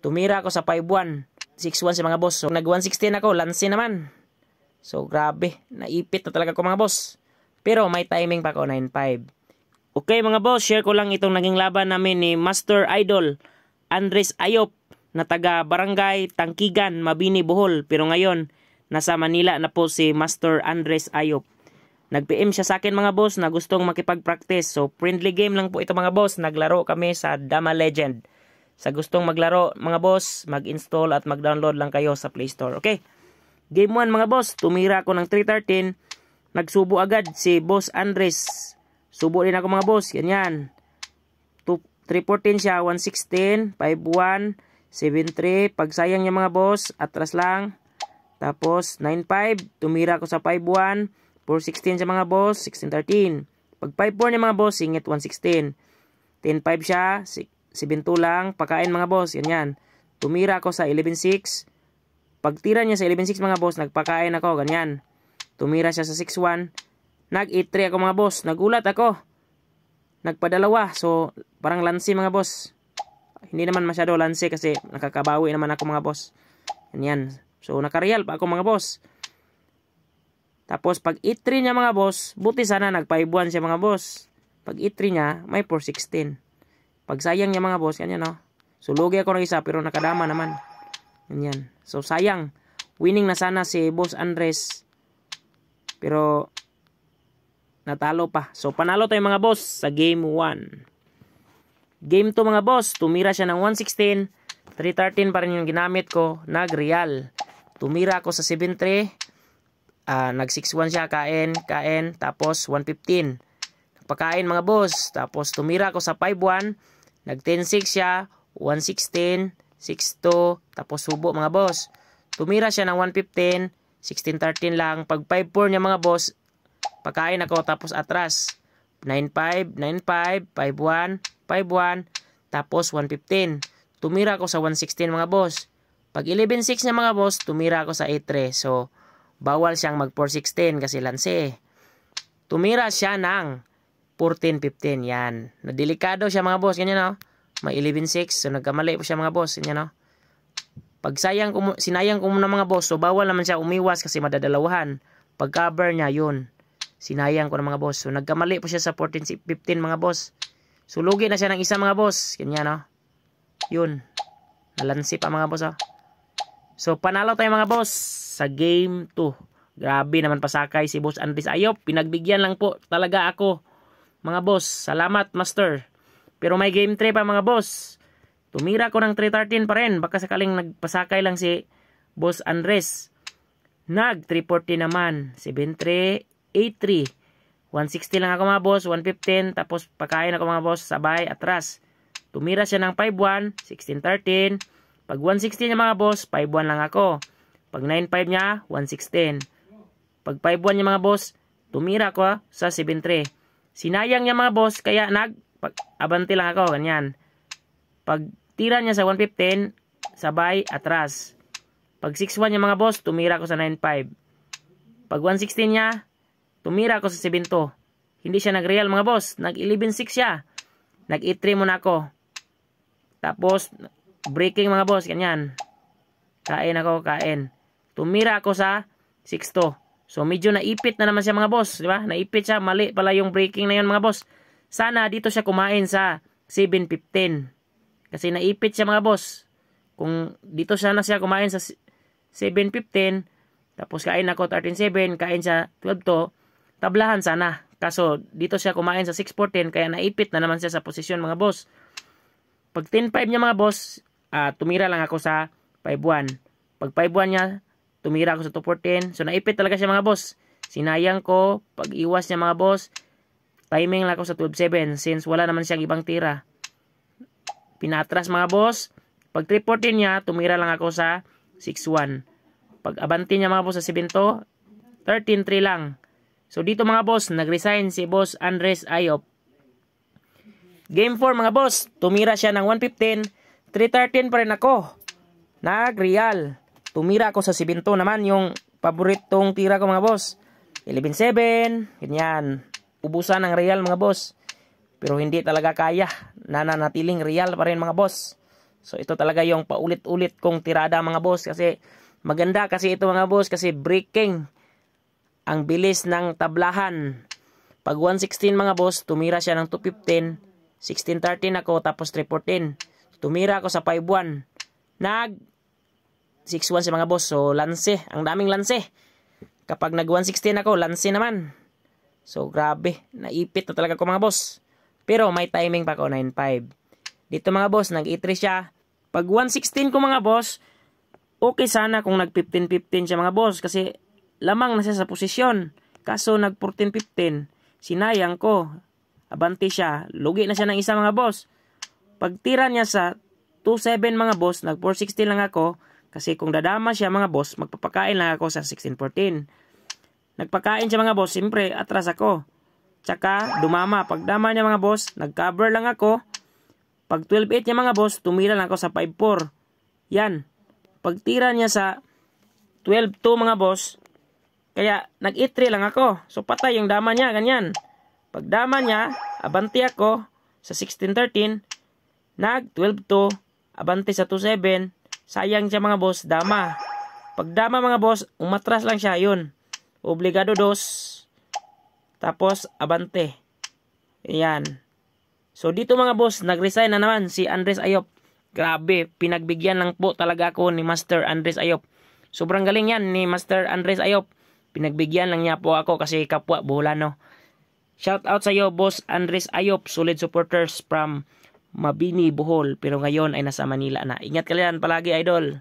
Tumira ako sa 5-1. 6-1 si mga boss. So, nag 116 ako. Lansi naman. So, grabe. Naipit na talaga ko mga boss. Pero may timing pa ako, 9-5. Okay mga boss, share ko lang itong naging laban namin ni Master Idol Andres Ayop na taga Barangay Tangkigan, Mabini, Bohol. Pero ngayon, nasa Manila na po si Master Andres Ayop. Nag-PM siya sa akin mga boss na gustong makipag-practice. So, friendly game lang po ito mga boss. Naglaro kami sa Dama Legend. Sa gustong maglaro mga boss, mag-install at mag-download lang kayo sa Play Store. Okay? Game 1 mga boss, tumira ko ng 313. Nagsubo agad si Boss Andres. Subo din ako mga boss. Ganyan. 314 siya, 116, 51, 73. Pagsayang niya mga boss, atras lang. Tapos 95, tumira ko sa 51. 416 siya mga boss, 1613. Pag 54 niya mga boss, singit 116. 105 siya, 72 lang. Pakain mga boss, ganyan. Tumira ako sa 116. Pagtira niya sa 116 mga boss, nagpakain ako, ganyan. Tumira siya sa 61. Nag-83 ako mga boss. Nagulat ako. Nagpadalawa. So, parang lansi mga boss. Hindi naman masyado lansi kasi nakakabawi naman ako mga boss. Ganyan. So, nakareal pa ako mga boss. Tapos, pag 83 niya mga boss, buti sana nag-5-1 siya mga boss. Pag 83 niya, may 416. Pag sayang niya mga boss, ganyan no. So, lugi ako ng isa pero nakadama naman. Ganyan. So, sayang. Winning na sana si Boss Andres. Pero, natalo pa. So, panalo tayo mga boss sa game 1. Game 2 mga boss, tumira siya ng 116. 313 pa rin yung ginamit ko. Nag-real. Tumira ako sa 73. Nag-6-1 siya, kain. Tapos, 115. Nagpakain mga boss. Tapos, tumira ako sa 5-1. Nag-10-6 siya. 116. 6-2. Tapos, subo mga boss. Tumira siya ng 115. 16-13 lang. Pag 5-4 niya mga boss, pakain ako. Tapos, atras. 9-5. 9-5. 5-1. 5-1. Tapos, 115. Tumira ako sa 116 mga boss. Pag 11-6 niya mga boss, tumira ako sa 8-3. So, bawal siyang mag 416 kasi lansi. Tumira siya ng 14-15. Yan. Nadelikado siya mga boss. Ganyan no. May 11-6. So nagkamali po siya mga boss. Ganyan no. Pag sinayang ko muna mga boss. So bawal naman siya umiwas kasi madadalawahan. Pag cover niya yun. Sinayang ko na mga boss. So nagkamali po siya sa 14-15 mga boss. So lugi na siya ng isa mga boss. Ganyan no. Yun. Nalansi pa mga boss oh. So, panalo tayo mga boss sa game 2. Grabe naman pasakay si Boss Andres Ayop. Pinagbigyan lang po talaga ako. Mga boss, salamat master. Pero may game 3 pa mga boss. Tumira ko ng 313 pa rin. Baka sakaling nagpasakay lang si Boss Andres. Nag 340 naman. 73, 83. 160 lang ako mga boss. 115. Tapos pakain ako mga boss. Sabay, atras. Tumira siya ng 5-1. 16-13. Pag 116 niya mga boss, 5-1 lang ako. Pag 9-5 niya, 116. Pag 5-1 niya mga boss, tumira ko sa 7-3. Sinayang niya mga boss, kaya abante lang ako, ganyan. Pag tira niya sa 115, sabay, atras. Pag 6-1 niya mga boss, tumira ko sa 9-5. Pag 116 niya, tumira ko sa 7-2. Hindi siya nag-real mga boss, nag-11-6 siya. Nag-8-3 muna ako. Tapos, breaking mga boss, ganyan. Kain ako, kain. Tumira ako sa 6-2. So, medyo naipit na naman siya mga boss. Diba? Naipit siya. Mali pala yung breaking na yun mga boss. Sana dito siya kumain sa 7-15. Kasi naipit siya mga boss. Kung dito sana siya kumain sa 7-15, tapos kain ako 13-7, kain siya 12-2, tablahan sana. Kaso, dito siya kumain sa 6-14, kaya naipit na naman siya sa posisyon mga boss. Pag 10-5 niya mga boss, tumira lang ako sa 5-1. Pag 5-1 niya, tumira ako sa 2-14. So, naipit talaga siya mga boss. Sinayang ko. Pag iwas niya mga boss, timing lang ako sa 12-7 since wala naman siyang ibang tira. Pinatras mga boss. Pag 3-14 niya, tumira lang ako sa 6-1. Pag abanti niya mga boss sa 7-2, 13-3 lang. So, dito mga boss, nag-resign si Boss Andres Ayop. Game 4 mga boss, tumira siya ng 115, 313 pa rin ako. Nag-real. Tumira ako sa 7-2 naman, yung paboritong tira ko mga boss. 11-7, ganyan. Ubusan ng real mga boss. Pero hindi talaga kaya. Nananatiling real pa rin mga boss. So ito talaga yung paulit-ulit kong tirada mga boss, kasi maganda kasi ito mga boss, kasi breaking ang bilis ng tablahan. Pag 116 mga boss, tumira siya ng 215, 1613 ako, tapos 314. Tumira ako sa 51. Nag 61 si mga boss. So lanse, ang daming lanse. Kapag nag 116 ako, lanse naman. So grabe, naipit na talaga ko mga boss. Pero may timing pa ako, 9.5. Dito mga boss, nag E3 siya. Pag 116 ko mga boss, okay sana kung nag 15-15 siya mga boss, kasi lamang na siya sa posisyon. Kaso nag 14-15, sinayang ko. Abante siya, lugi na siya ng isa mga boss. Pag tira niya sa 2.7 mga boss, nag 4.16 lang ako, kasi kung dadama siya mga boss, magpapakain lang ako sa 16.14. Nagpakain siya mga boss, siyempre atras ako. Tsaka dumama, pag dama niya mga boss, nag-cover lang ako. Pag 12.8 niya mga boss, tumira lang ako sa 5.4. Yan. Pag tira niya sa 12.2 mga boss, kaya nag-E3 lang ako. So patay yung dama niya, ganyan. Pag dama niya, abante ako sa 16.13, nag 12.2, abante sa 2.7, sayang siya mga boss, dama. Pag dama mga boss, umatras lang siya, yun. Obligado 2, tapos abante. Ayan. So dito mga boss, nag-resign na naman si Andres Ayop. Grabe, pinagbigyan lang po talaga ako ni Master Andres Ayop. Sobrang galing yan ni Master Andres Ayop. Pinagbigyan lang niya po ako kasi kapwa Boholano. Shout out sa iyo, Boss Andres Ayop, solid supporters from Mabini, Bohol. Pero ngayon ay nasa Manila na. Ingat ka lang palagi, idol.